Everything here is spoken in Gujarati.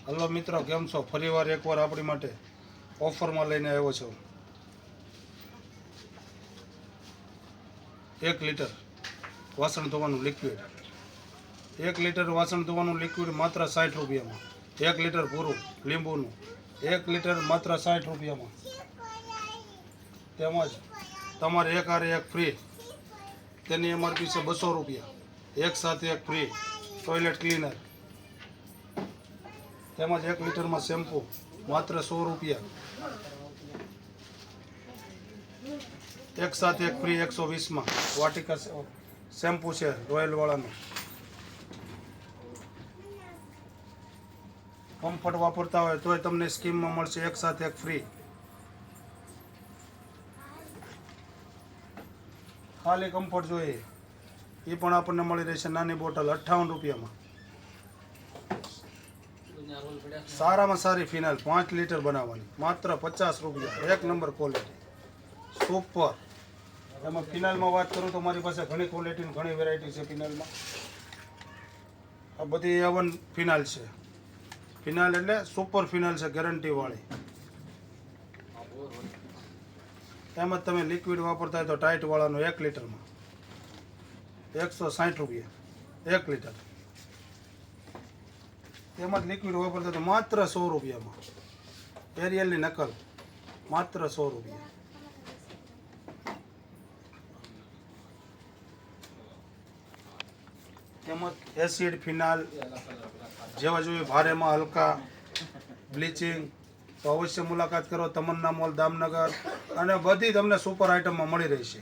હલો મિત્રો, કેમ છો? ફરીવાર એકવાર આપણી માટે ઓફરમાં લઈને આવ્યો છું 1 લીટર વાસણ ધોવાનું લિક્વિડ. 1 લીટર વાસણ ધોવાનું લિક્વિડ માત્ર 60 રૂપિયામાં. 1 લીટર પૂરું લીંબુનું 1 લીટર માત્ર 60 રૂપિયામાં. તેમજ તમારે એક હારે એક ફ્રી. તેની એમઆરપી છે 200 રૂપિયા. એક સાથે એક ફ્રી ટોયલેટ ક્લીનર. તેમજ 1 લીટરમાં શેમ્પૂ માત્ર 100 રૂપિયા. એક સાથે એક ફ્રી 120માં. વાટિકા શેમ્પૂ છે રોયલ વાળાનું. કમ્ફર્ટ વાપરતા હોય તોય તમને સ્કીમમાં મળશે એક સાથે એક ફ્રી. ખાલી કમ્ફર્ટ જોઈએ એ પણ આપણને મળી રહેશે નાની બોટલ 58 રૂપિયામાં. સારામાં સારી ફિનાઇલ 5 લીટર બનાવવાની માત્ર 50 રૂપિયા. એક નંબર ક્વોલિટી, સુપર. એમાં ફિનાઇલમાં વાત કરું તો મારી પાસે ઘણી ક્વોલિટીની ઘણી વેરાયટી છે ફિનાઇલમાં. આ બધી A1 ફિનાઇલ છે. ફિનાઇલ એટલે સુપર ફિનાઇલ છે, ગેરંટીવાળી. એમ જ તમે લિક્વિડ વાપરતા હોય તો ટાઇટવાળાનું 1 લીટરમાં 160 રૂપિયા 1 લીટર. તેમાં જ લિક્વિડ વાપરતા તો માત્ર 100 રૂપિયામાં. એરિયલની નકલ માત્ર 100 રૂપિયા. તેમજ એસિડ ફિનાઇલ જેવા જોઈએ ભારેમાં હલકા બ્લીચિંગ તો અવશ્ય મુલાકાત કરો. તમન્ના મોલ દામનગર અને બધી તમને સુપર આઇટમમાં મળી રહેશે.